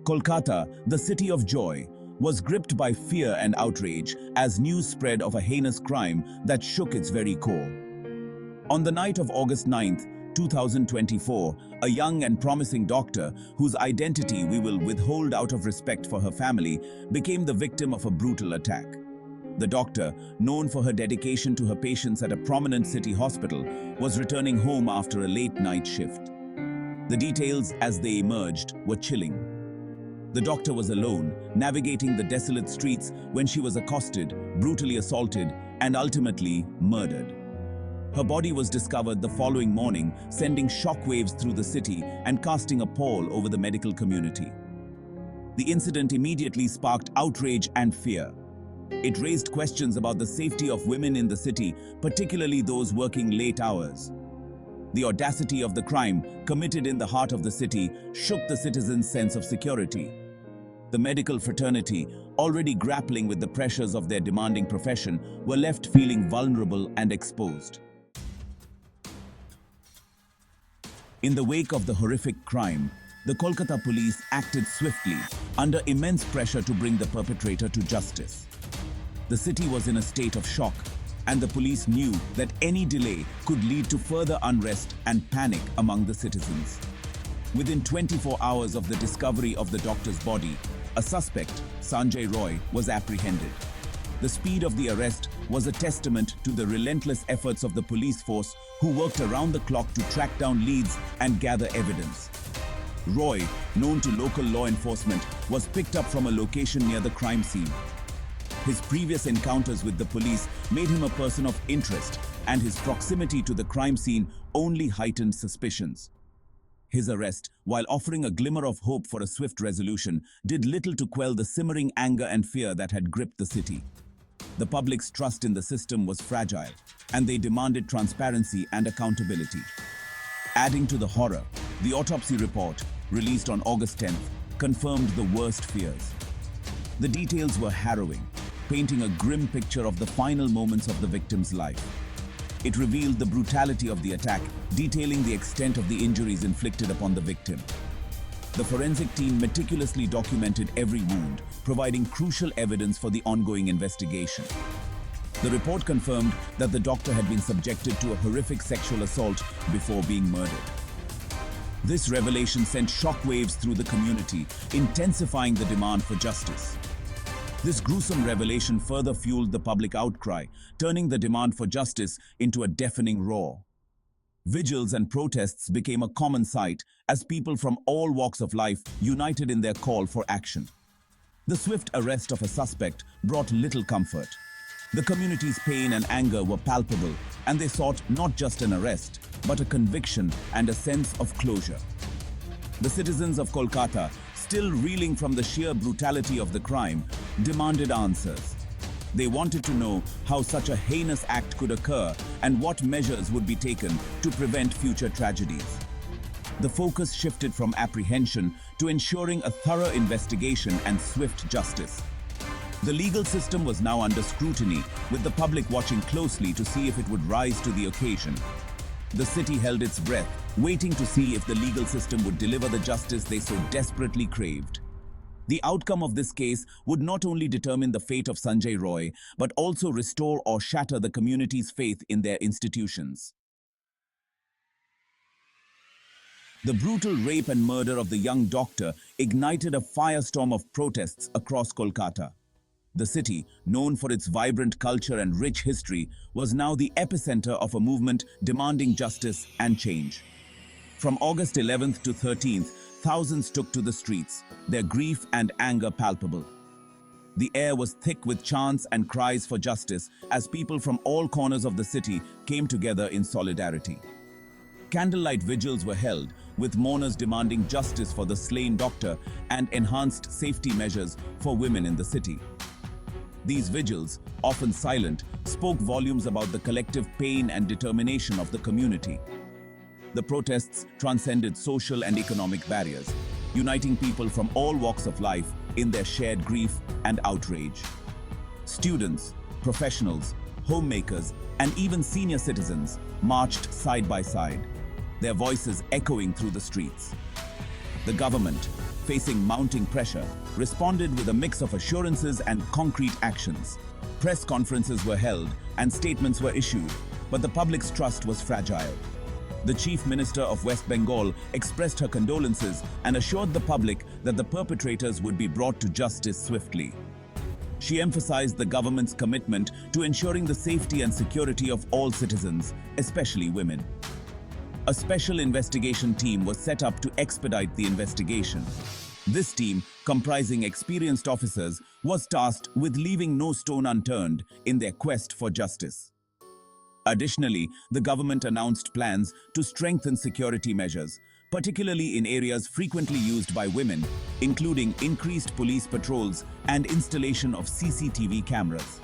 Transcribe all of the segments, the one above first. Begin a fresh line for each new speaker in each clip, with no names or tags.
Kolkata, the city of joy, was gripped by fear and outrage as news spread of a heinous crime that shook its very core. On the night of August 9th, 2024, a young and promising doctor, whose identity we will withhold out of respect for her family, became the victim of a brutal attack. The doctor, known for her dedication to her patients at a prominent city hospital, was returning home after a late-night shift. The details, as they emerged, were chilling. The doctor was alone, navigating the desolate streets when she was accosted, brutally assaulted, and ultimately murdered. Her body was discovered the following morning, sending shockwaves through the city and casting a pall over the medical community. The incident immediately sparked outrage and fear. It raised questions about the safety of women in the city, particularly those working late hours. The audacity of the crime, committed in the heart of the city, shook the citizens' sense of security. The medical fraternity, already grappling with the pressures of their demanding profession, were left feeling vulnerable and exposed. In the wake of the horrific crime, the Kolkata Police acted swiftly, under immense pressure to bring the perpetrator to justice. The city was in a state of shock, and the police knew that any delay could lead to further unrest and panic among the citizens. Within 24 hours of the discovery of the doctor's body, a suspect, Sanjay Roy, was apprehended. The speed of the arrest was a testament to the relentless efforts of the police force, who worked around the clock to track down leads and gather evidence. Roy, known to local law enforcement, was picked up from a location near the crime scene. His previous encounters with the police made him a person of interest, and his proximity to the crime scene only heightened suspicions. His arrest, while offering a glimmer of hope for a swift resolution, did little to quell the simmering anger and fear that had gripped the city. The public's trust in the system was fragile, and they demanded transparency and accountability. Adding to the horror, the autopsy report, released on August 10th, confirmed the worst fears. The details were harrowing, painting a grim picture of the final moments of the victim's life. It revealed the brutality of the attack, detailing the extent of the injuries inflicted upon the victim. The forensic team meticulously documented every wound, providing crucial evidence for the ongoing investigation. The report confirmed that the doctor had been subjected to a horrific sexual assault before being murdered. This revelation sent shockwaves through the community, intensifying the demand for justice. This gruesome revelation further fueled the public outcry, turning the demand for justice into a deafening roar. Vigils and protests became a common sight as people from all walks of life united in their call for action. The swift arrest of a suspect brought little comfort. The community's pain and anger were palpable, and they sought not just an arrest, but a conviction and a sense of closure. The citizens of Kolkata, still reeling from the sheer brutality of the crime, demanded answers. They wanted to know how such a heinous act could occur and what measures would be taken to prevent future tragedies. The focus shifted from apprehension to ensuring a thorough investigation and swift justice. The legal system was now under scrutiny, with the public watching closely to see if it would rise to the occasion. The city held its breath, waiting to see if the legal system would deliver the justice they so desperately craved. The outcome of this case would not only determine the fate of Sanjay Roy, but also restore or shatter the community's faith in their institutions. The brutal rape and murder of the young doctor ignited a firestorm of protests across Kolkata. The city, known for its vibrant culture and rich history, was now the epicenter of a movement demanding justice and change. From August 11th to 13th, thousands took to the streets, their grief and anger palpable. The air was thick with chants and cries for justice as people from all corners of the city came together in solidarity. Candlelight vigils were held, with mourners demanding justice for the slain doctor and enhanced safety measures for women in the city. These vigils, often silent, spoke volumes about the collective pain and determination of the community. The protests transcended social and economic barriers, uniting people from all walks of life in their shared grief and outrage. Students, professionals, homemakers, and even senior citizens marched side by side, their voices echoing through the streets. The government, facing mounting pressure, responded with a mix of assurances and concrete actions. Press conferences were held and statements were issued, but the public's trust was fragile. The Chief Minister of West Bengal expressed her condolences and assured the public that the perpetrators would be brought to justice swiftly. She emphasized the government's commitment to ensuring the safety and security of all citizens, especially women. A special investigation team was set up to expedite the investigation. This team, comprising experienced officers, was tasked with leaving no stone unturned in their quest for justice. Additionally, the government announced plans to strengthen security measures, particularly in areas frequently used by women, including increased police patrols and installation of CCTV cameras.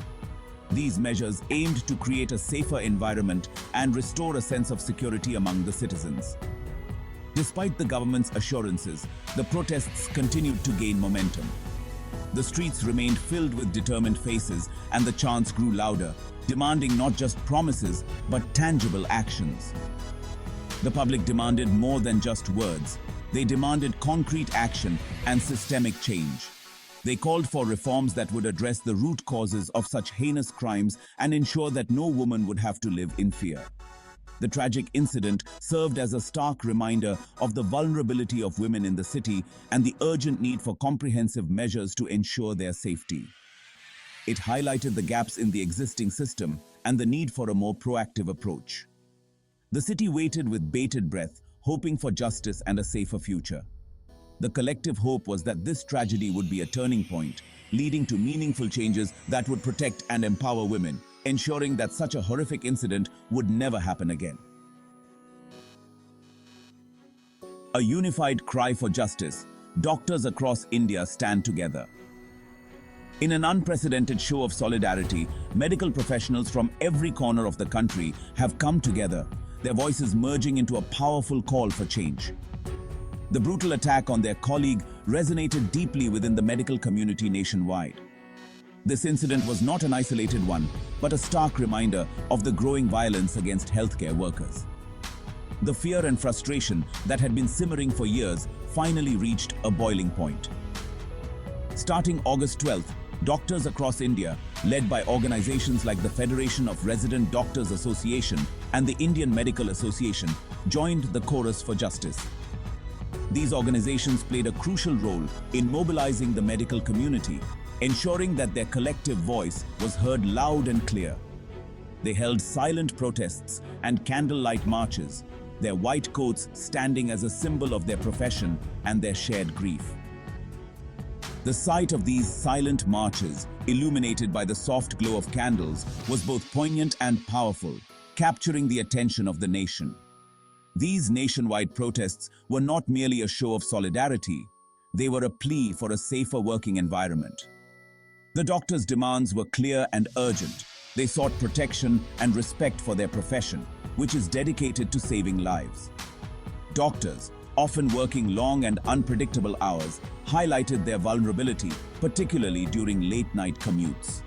These measures aimed to create a safer environment and restore a sense of security among the citizens. Despite the government's assurances, the protests continued to gain momentum. The streets remained filled with determined faces and the chants grew louder, demanding not just promises but tangible actions. The public demanded more than just words. They demanded concrete action and systemic change. They called for reforms that would address the root causes of such heinous crimes and ensure that no woman would have to live in fear. The tragic incident served as a stark reminder of the vulnerability of women in the city and the urgent need for comprehensive measures to ensure their safety. It highlighted the gaps in the existing system and the need for a more proactive approach. The city waited with bated breath, hoping for justice and a safer future. The collective hope was that this tragedy would be a turning point, leading to meaningful changes that would protect and empower women, ensuring that such a horrific incident would never happen again. A unified cry for justice, doctors across India stand together. In an unprecedented show of solidarity, medical professionals from every corner of the country have come together, their voices merging into a powerful call for change. The brutal attack on their colleague resonated deeply within the medical community nationwide. This incident was not an isolated one, but a stark reminder of the growing violence against healthcare workers. The fear and frustration that had been simmering for years finally reached a boiling point. Starting August 12th, doctors across India, led by organizations like the Federation of Resident Doctors Association and the Indian Medical Association, joined the chorus for justice. These organizations played a crucial role in mobilizing the medical community, ensuring that their collective voice was heard loud and clear. They held silent protests and candlelight marches, their white coats standing as a symbol of their profession and their shared grief. The sight of these silent marches, illuminated by the soft glow of candles, was both poignant and powerful, capturing the attention of the nation. These nationwide protests were not merely a show of solidarity, they were a plea for a safer working environment. The doctors' demands were clear and urgent. They sought protection and respect for their profession, which is dedicated to saving lives. Doctors, often working long and unpredictable hours, highlighted their vulnerability, particularly during late-night commutes.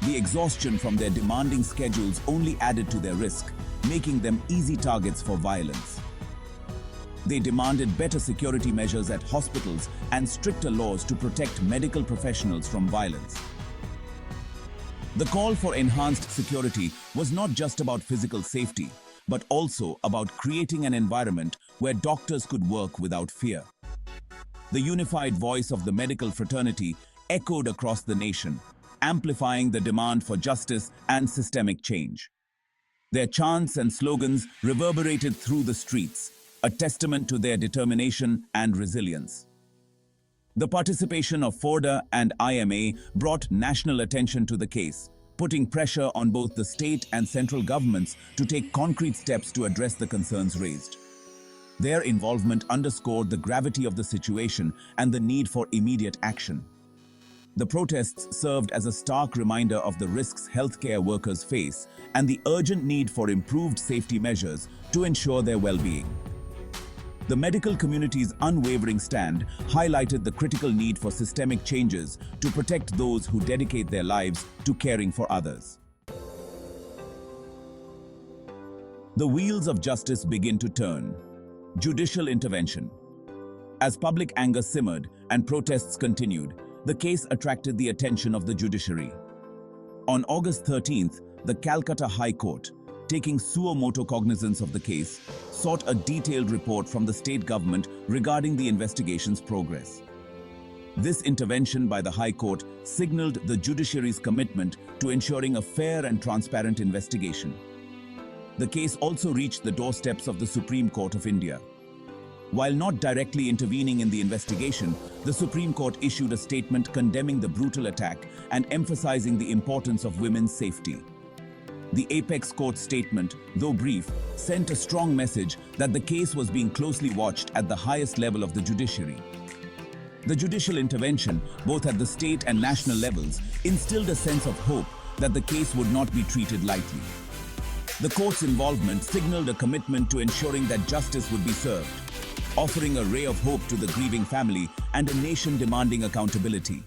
The exhaustion from their demanding schedules only added to their risk, making them easy targets for violence. They demanded better security measures at hospitals and stricter laws to protect medical professionals from violence. The call for enhanced security was not just about physical safety, but also about creating an environment where doctors could work without fear. The unified voice of the medical fraternity echoed across the nation, amplifying the demand for justice and systemic change. Their chants and slogans reverberated through the streets, a testament to their determination and resilience. The participation of FORDA and IMA brought national attention to the case, putting pressure on both the state and central governments to take concrete steps to address the concerns raised. Their involvement underscored the gravity of the situation and the need for immediate action. The protests served as a stark reminder of the risks healthcare workers face and the urgent need for improved safety measures to ensure their well-being. The medical community's unwavering stand highlighted the critical need for systemic changes to protect those who dedicate their lives to caring for others. The wheels of justice begin to turn. Judicial intervention. As public anger simmered and protests continued, the case attracted the attention of the judiciary. On August 13th, the Calcutta High Court, taking suo motu cognizance of the case, sought a detailed report from the state government regarding the investigation's progress. This intervention by the High Court signaled the judiciary's commitment to ensuring a fair and transparent investigation. The case also reached the doorsteps of the Supreme Court of India. While not directly intervening in the investigation, the Supreme Court issued a statement condemning the brutal attack and emphasizing the importance of women's safety. The Apex Court statement, though brief, sent a strong message that the case was being closely watched at the highest level of the judiciary. The judicial intervention, both at the state and national levels, instilled a sense of hope that the case would not be treated lightly. The court's involvement signaled a commitment to ensuring that justice would be served, offering a ray of hope to the grieving family and a nation demanding accountability.